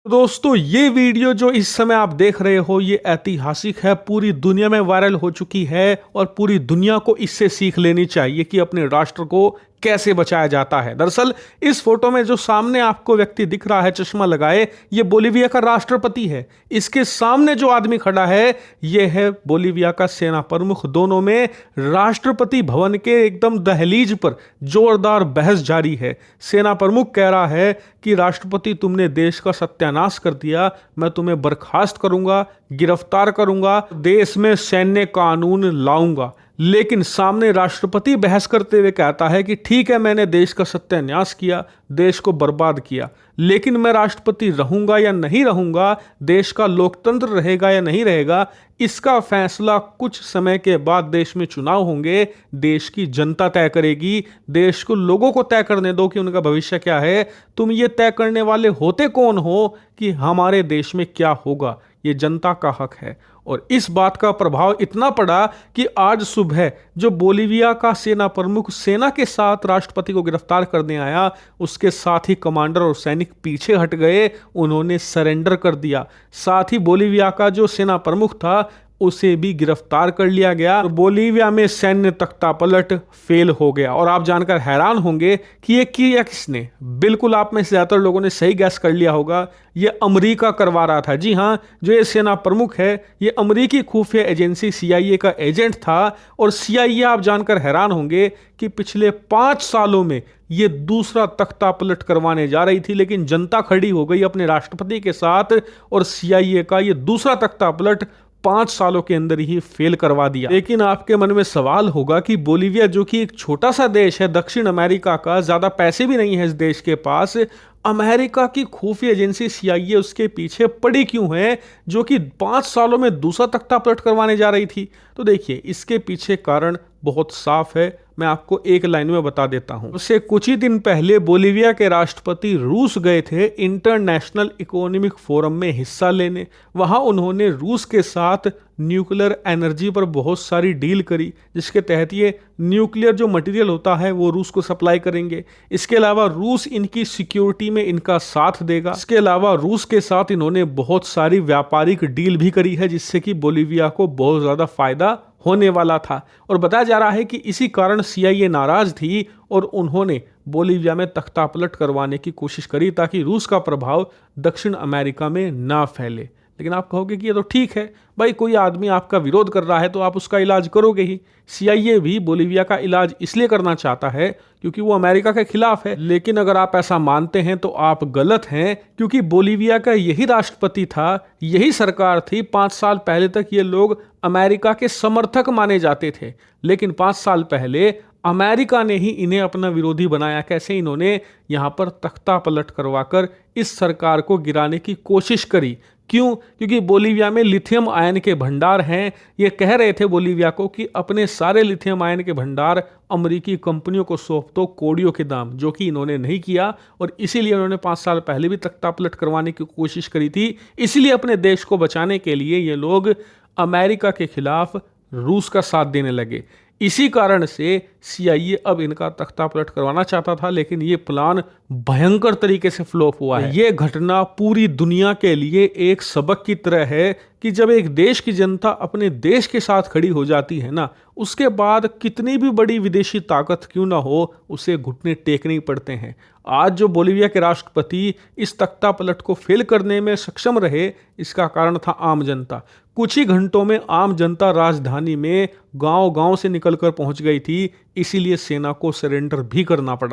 दोस्तों ये वीडियो जो इस समय आप देख रहे हो ये ऐतिहासिक है, पूरी दुनिया में वायरल हो चुकी है और पूरी दुनिया को इससे सीख लेनी चाहिए कि अपने राष्ट्र को कैसे बचाया जाता है। दरअसल इस फोटो में जो सामने आपको व्यक्ति दिख रहा है चश्मा लगाए, ये बोलीविया का राष्ट्रपति है। इसके सामने जो आदमी खड़ा है ये है बोलीविया का सेना प्रमुख। दोनों में राष्ट्रपति भवन के एकदम दहलीज पर जोरदार बहस जारी है। सेना प्रमुख कह रहा है कि राष्ट्रपति तुमने देश का सत्यानाश कर दिया, मैं तुम्हें बर्खास्त करूंगा, गिरफ्तार करूंगा, देश में सैन्य कानून लाऊंगा। लेकिन सामने राष्ट्रपति बहस करते हुए कहता है कि ठीक है, मैंने देश का सत्यानाश किया, देश को बर्बाद किया, लेकिन मैं राष्ट्रपति रहूंगा या नहीं रहूंगा, देश का लोकतंत्र रहेगा या नहीं रहेगा, इसका फैसला कुछ समय के बाद देश में चुनाव होंगे, देश की जनता तय करेगी। देश को लोगों को तय करने दो कि उनका भविष्य क्या है। तुम ये तय करने वाले होते कौन हो कि हमारे देश में क्या होगा? ये जनता का हक है। और इस बात का प्रभाव इतना पड़ा कि आज सुबह जो बोलीविया का सेना प्रमुख सेना के साथ राष्ट्रपति को गिरफ्तार करने आया, उसके साथ ही कमांडर और सैनिक पीछे हट गए, उन्होंने सरेंडर कर दिया। साथ ही बोलीविया का जो सेना प्रमुख था उसे भी गिरफ्तार कर लिया गया। तो बोलीविया में सैन्य तख्तापलट फेल हो गया। और आप जानकर हैरान होंगे कि ये किया किसने? बिल्कुल आप में से ज्यादातर लोगों ने सही गैस कर लिया होगा, ये अमेरिका करवा रहा था। जी हाँ, जो ये सेना प्रमुख है ये अमेरिकी खुफिया एजेंसी CIA का एजेंट था। और CIA, आप जानकर हैरान होंगे कि पिछले 5 सालों में ये दूसरा तख्तापलट करवाने जा रही थी, लेकिन जनता खड़ी हो गई अपने राष्ट्रपति के साथ और CIA का ये दूसरा तख्तापलट 5 सालों के अंदर ही फेल करवा दिया। लेकिन आपके मन में सवाल होगा कि बोलीविया जो कि एक छोटा सा देश है दक्षिण अमेरिका का, ज्यादा पैसे भी नहीं है इस देश के पास, अमेरिका की खुफिया एजेंसी CIA उसके पीछे पड़ी क्यों है, जो कि 5 सालों में दूसरा तख्तापलट करवाने जा रही थी? तो देखिए, इसके पीछे कारण बहुत साफ है, मैं आपको एक लाइन में बता देता हूं। उससे कुछ ही दिन पहले बोलीविया के राष्ट्रपति रूस गए थे इंटरनेशनल इकोनॉमिक फोरम में हिस्सा लेने। वहां उन्होंने रूस के साथ न्यूक्लियर एनर्जी पर बहुत सारी डील करी, जिसके तहत ये न्यूक्लियर जो मटेरियल होता है वो रूस को सप्लाई करेंगे। इसके अलावा रूस इनकी सिक्योरिटी में इनका साथ देगा। इसके अलावा रूस के साथ इन्होंने बहुत सारी व्यापारिक डील भी करी है, जिससे कि बोलीविया को बहुत ज़्यादा फायदा होने वाला था। और बताया जा रहा है कि इसी कारण CIA नाराज थी और उन्होंने बोलीविया में तख्तापलट करवाने की कोशिश करी ताकि रूस का प्रभाव दक्षिण अमेरिका में ना फैले। लेकिन आप कहोगे कि ये तो ठीक है भाई, कोई आदमी आपका विरोध कर रहा है तो आप उसका इलाज करोगे ही। CIA भी बोलीविया का इलाज इसलिए करना चाहता है क्योंकि वो अमेरिका के खिलाफ है। लेकिन अगर आप ऐसा मानते हैं तो आप गलत हैं, क्योंकि बोलीविया का यही राष्ट्रपति था, यही सरकार थी। 5 साल पहले तक ये लोग अमेरिका के समर्थक माने जाते थे, लेकिन 5 साल पहले अमेरिका ने ही इन्हें अपना विरोधी बनाया। कैसे? इन्होंने यहां पर तख्तापलट करवाकर इस सरकार को गिराने की कोशिश करी। क्यों? क्योंकि बोलीविया में लिथियम आयन के भंडार हैं। ये कह रहे थे बोलीविया को कि अपने सारे लिथियम आयन के भंडार अमेरिकी कंपनियों को सौंप दो कोड़ियों के दाम, जो कि इन्होंने नहीं किया। और इसीलिए उन्होंने 5 साल पहले भी तख्तापलट करवाने की कोशिश करी थी। इसीलिए अपने देश को बचाने के लिए ये लोग अमेरिका के खिलाफ रूस का साथ देने लगे। इसी कारण से CIA अब इनका तख्तापलट करवाना चाहता था, लेकिन ये प्लान भयंकर तरीके से फ्लॉप हुआ है। ये घटना पूरी दुनिया के लिए एक सबक की तरह है कि जब एक देश की जनता अपने देश के साथ खड़ी हो जाती है ना, उसके बाद कितनी भी बड़ी विदेशी ताकत क्यों ना हो, उसे घुटने टेकने ही पड़ते हैं। आज जो बोलीविया के राष्ट्रपति इस तख्तापलट को फेल करने में सक्षम रहे, इसका कारण था आम जनता। कुछ ही घंटों में आम जनता राजधानी में गांव-गांव से निकलकर पहुंच गई थी, इसीलिए सेना को सरेंडर भी करना पड़ा।